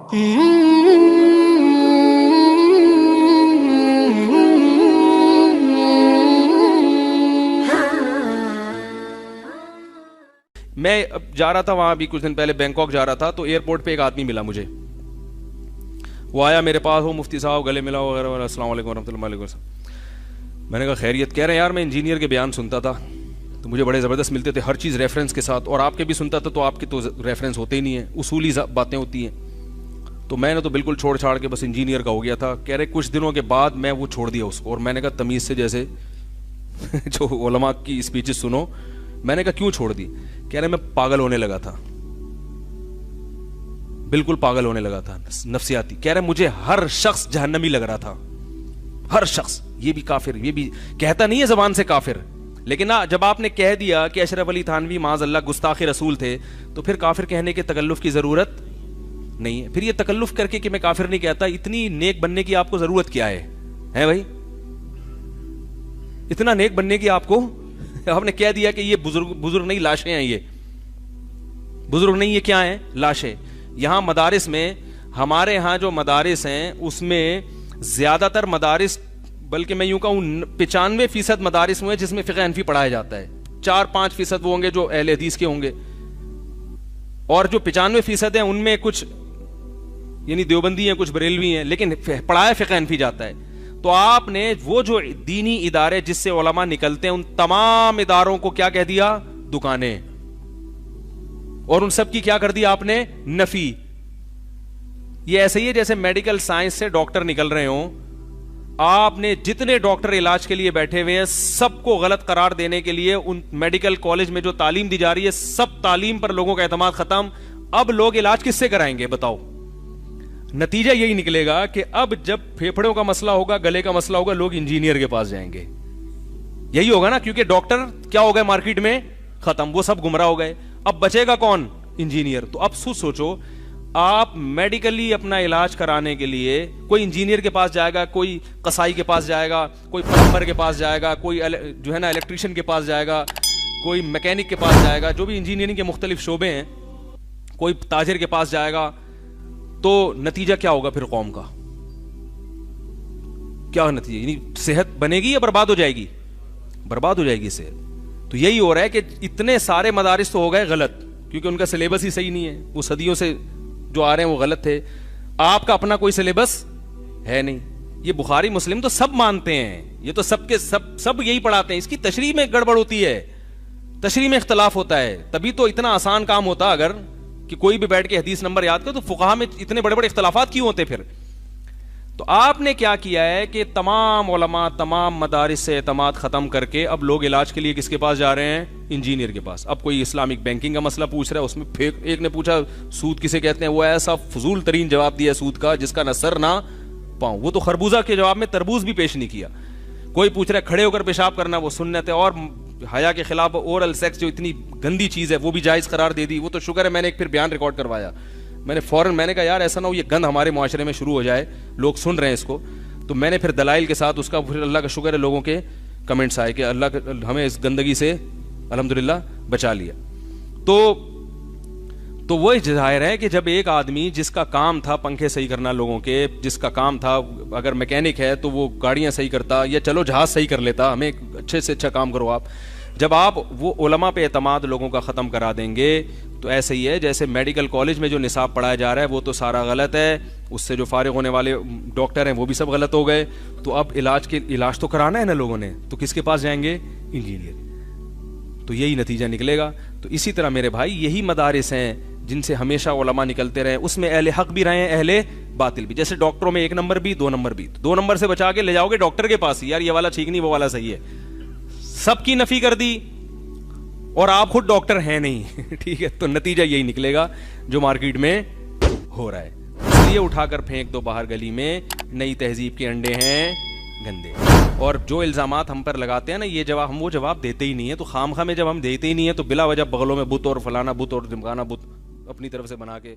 میں اب جا رہا تھا وہاں بھی کچھ دن پہلے بینکاک جا رہا تھا تو ایئرپورٹ پہ ایک آدمی ملا مجھے, وہ آیا میرے پاس, وہ مفتی صاحب گلے ملا وغیرہ وغیرہ, السلام علیکم ورحمۃ اللہ وبرکاتہ. میں نے کہا خیریت. کہہ رہے ہیں یار میں انجینئر کے بیان سنتا تھا تو مجھے بڑے زبردست ملتے تھے, ہر چیز ریفرنس کے ساتھ, اور آپ کے بھی سنتا تھا تو آپ کے تو ریفرنس ہوتے ہی نہیں ہیں, اصولی باتیں ہوتی ہیں. تو میں نے تو بالکل چھوڑ چھاڑ کے بس انجینئر کا ہو گیا تھا. کہہ رہے کچھ دنوں کے بعد میں وہ چھوڑ دیا اس کو, اور میں نے کہا تمیز سے جیسے جو علماء کی اسپیچز سنو. میں نے کہا کیوں چھوڑ دی؟ کہہ رہے میں پاگل ہونے لگا تھا, بالکل پاگل ہونے لگا تھا نفسیاتی. کہہ رہے مجھے ہر شخص جہنمی لگ رہا تھا, ہر شخص, یہ بھی کافر, یہ بھی کہتا نہیں ہے زبان سے کافر, لیکن جب آپ نے کہہ دیا کہ اشرف علی تھانوی معاذ اللہ گستاخ رسول تھے تو پھر کافر کہنے کے تکلف کی ضرورت نہیں ہے. پھر یہ تکلف کر کے کہ میں کافر نہیں کہتا, اتنی نیک بننے کی آپ کو ضرورت کیا ہے بھائی؟ اتنا نیک بننے کی آپ کو, آپ نے کہہ دیا کہ یہ بزرگ نہیں لاشیں ہیں, یہ بزرگ نہیں, یہ کیا ہیں؟ لاشیں. یہاں مدارس میں, ہمارے ہاں جو مدارس ہیں اس میں زیادہ تر مدارس, بلکہ میں یوں کہوں 95% مدارس ہوئے جس میں فقہ حنفی پڑھایا جاتا ہے, 4-5% وہ ہوں گے جو اہل حدیث کے ہوں گے, اور جو 95% ہیں ان میں کچھ یعنی دیوبندی ہیں, کچھ بریلوی ہیں, لیکن پڑھایا فقہ حنفی جاتا ہے. تو آپ نے وہ جو دینی ادارے جس سے علماء نکلتے ہیں ان تمام اداروں کو کیا کہہ دیا؟ دکانیں. اور ان سب کی کیا کر دی آپ نے؟ نفی. یہ ایسے ہی ہے جیسے میڈیکل سائنس سے ڈاکٹر نکل رہے ہوں, آپ نے جتنے ڈاکٹر علاج کے لیے بیٹھے ہوئے ہیں سب کو غلط قرار دینے کے لیے ان میڈیکل کالج میں جو تعلیم دی جا رہی ہے سب تعلیم پر لوگوں کا اعتماد ختم. اب لوگ علاج کس سے کرائیں گے بتاؤ؟ نتیجہ یہی نکلے گا کہ اب جب پھیپھڑوں کا مسئلہ ہوگا, گلے کا مسئلہ ہوگا, لوگ انجینئر کے پاس جائیں گے. یہی ہوگا نا, کیونکہ ڈاکٹر کیا ہو گئے مارکیٹ میں ختم, وہ سب گمراہ ہو گئے. اب بچے گا کون؟ انجینئر. تو اب سوچو, آپ میڈیکلی اپنا علاج کرانے کے لیے کوئی انجینئر کے پاس جائے گا, کوئی قصائی کے پاس جائے گا, کوئی پلمبر کے پاس جائے گا, کوئی جو ہے نا الیکٹریشین کے پاس جائے گا, کوئی میکینک کے پاس جائے گا, جو بھی انجینئرنگ کے مختلف شعبے ہیں, کوئی تاجر کے پاس جائے گا. تو نتیجہ کیا ہوگا پھر قوم کا؟ کیا نتیجہ؟ یعنی صحت بنے گی یا برباد ہو جائے گی؟ برباد ہو جائے گی صحت. تو یہی ہو رہا ہے کہ اتنے سارے مدارس تو ہو گئے غلط, کیونکہ ان کا سلیبس ہی صحیح نہیں ہے, وہ صدیوں سے جو آ رہے ہیں وہ غلط تھے. آپ کا اپنا کوئی سلیبس ہے نہیں. یہ بخاری مسلم تو سب مانتے ہیں, یہ تو سب کے سب یہی پڑھاتے ہیں. اس کی تشریح میں گڑبڑ ہوتی ہے, تشریح میں اختلاف ہوتا ہے. تبھی تو اتنا آسان کام ہوتا اگر کہ کوئی بھی بیٹھ کے حدیث نمبر یاد کرے, تو فقہا میں اتنے بڑے بڑے اختلافات کیوں ہوتے پھر؟ تو آپ نے کیا کیا ہے کہ تمام علماء, تمام مدارس سے اعتماد ختم کر کے اب لوگ علاج کے لیے کس کے پاس جا رہے ہیں؟ انجینئر کے پاس. اب کوئی اسلامک بینکنگ کا مسئلہ پوچھ رہا ہے, اس میں ایک نے پوچھا سود کسے کہتے ہیں, وہ ایسا فضول ترین جواب دیا سود کا جس کا نہ سر نہ پاؤں. وہ تو خربوزہ کے جواب میں تربوز بھی پیش نہیں کیا. کوئی پوچھ رہا ہے کھڑے ہو کر پیشاب کرنا, وہ سنت ہے, اور حیا کے خلاف اورل سیکس جو اتنی گندی چیز ہے وہ بھی جائز قرار دے دی. وہ تو شکر ہے میں نے ایک پھر بیان ریکارڈ کروایا, میں نے فوراً میں نے کہا یار ایسا نہ ہو یہ گند ہمارے معاشرے میں شروع ہو جائے, لوگ سن رہے ہیں اس کو. تو میں نے پھر دلائل کے ساتھ اس کا, پھر اللہ کا شکر ہے لوگوں کے کمنٹس آئے کہ اللہ ہمیں اس گندگی سے الحمدللہ بچا لیا. تو وہ ظاہر ہے کہ جب ایک آدمی جس کا کام تھا پنکھے صحیح کرنا لوگوں کے, جس کا کام تھا اگر میکینک ہے تو وہ گاڑیاں صحیح کرتا, یا چلو جہاز صحیح کر لیتا, ہمیں اچھے سے اچھا کام کرو آپ. جب آپ وہ علماء پہ اعتماد لوگوں کا ختم کرا دیں گے تو ایسے ہی ہے جیسے میڈیکل کالج میں جو نصاب پڑھایا جا رہا ہے وہ تو سارا غلط ہے, اس سے جو فارغ ہونے والے ڈاکٹر ہیں وہ بھی سب غلط ہو گئے. تو اب علاج تو کرانا ہے نا لوگوں نے, تو کس کے پاس جائیں گے؟ انجینئر. تو یہی نتیجہ نکلے گا. تو اسی طرح میرے بھائی یہی مدارس ہیں جن سے ہمیشہ علماء نکلتے رہے, اس میں اہل حق بھی رہے ہیں, اہل باطل بھی. جیسے ڈاکٹروں میں 1 نمبر بھی 2 نمبر بھی, 2 نمبر سے بچا کے لے جاؤ گے ڈاکٹر کے پاس, یار یہ والا ٹھیک نہیں وہ والا صحیح ہے, سب کی نفی کر دی اور آپ خود ڈاکٹر ہیں نہیں. ٹھیک ہے, تو نتیجہ یہی نکلے گا جو مارکیٹ میں ہو رہا ہے. اس لیے اٹھا کر پھینک دو باہر گلی میں, نئی تہذیب کے انڈے ہیں گندے. اور جو الزامات ہم پر لگاتے ہیں نا, یہ جواب ہم وہ جواب دیتے ہی نہیں ہے. تو خام خواہ میں جب ہم دیتے ہی نہیں ہے تو بلا وجہ بغلوں میں بت اور فلانا بت اور دمکانہ بت اپنی طرف سے بنا کے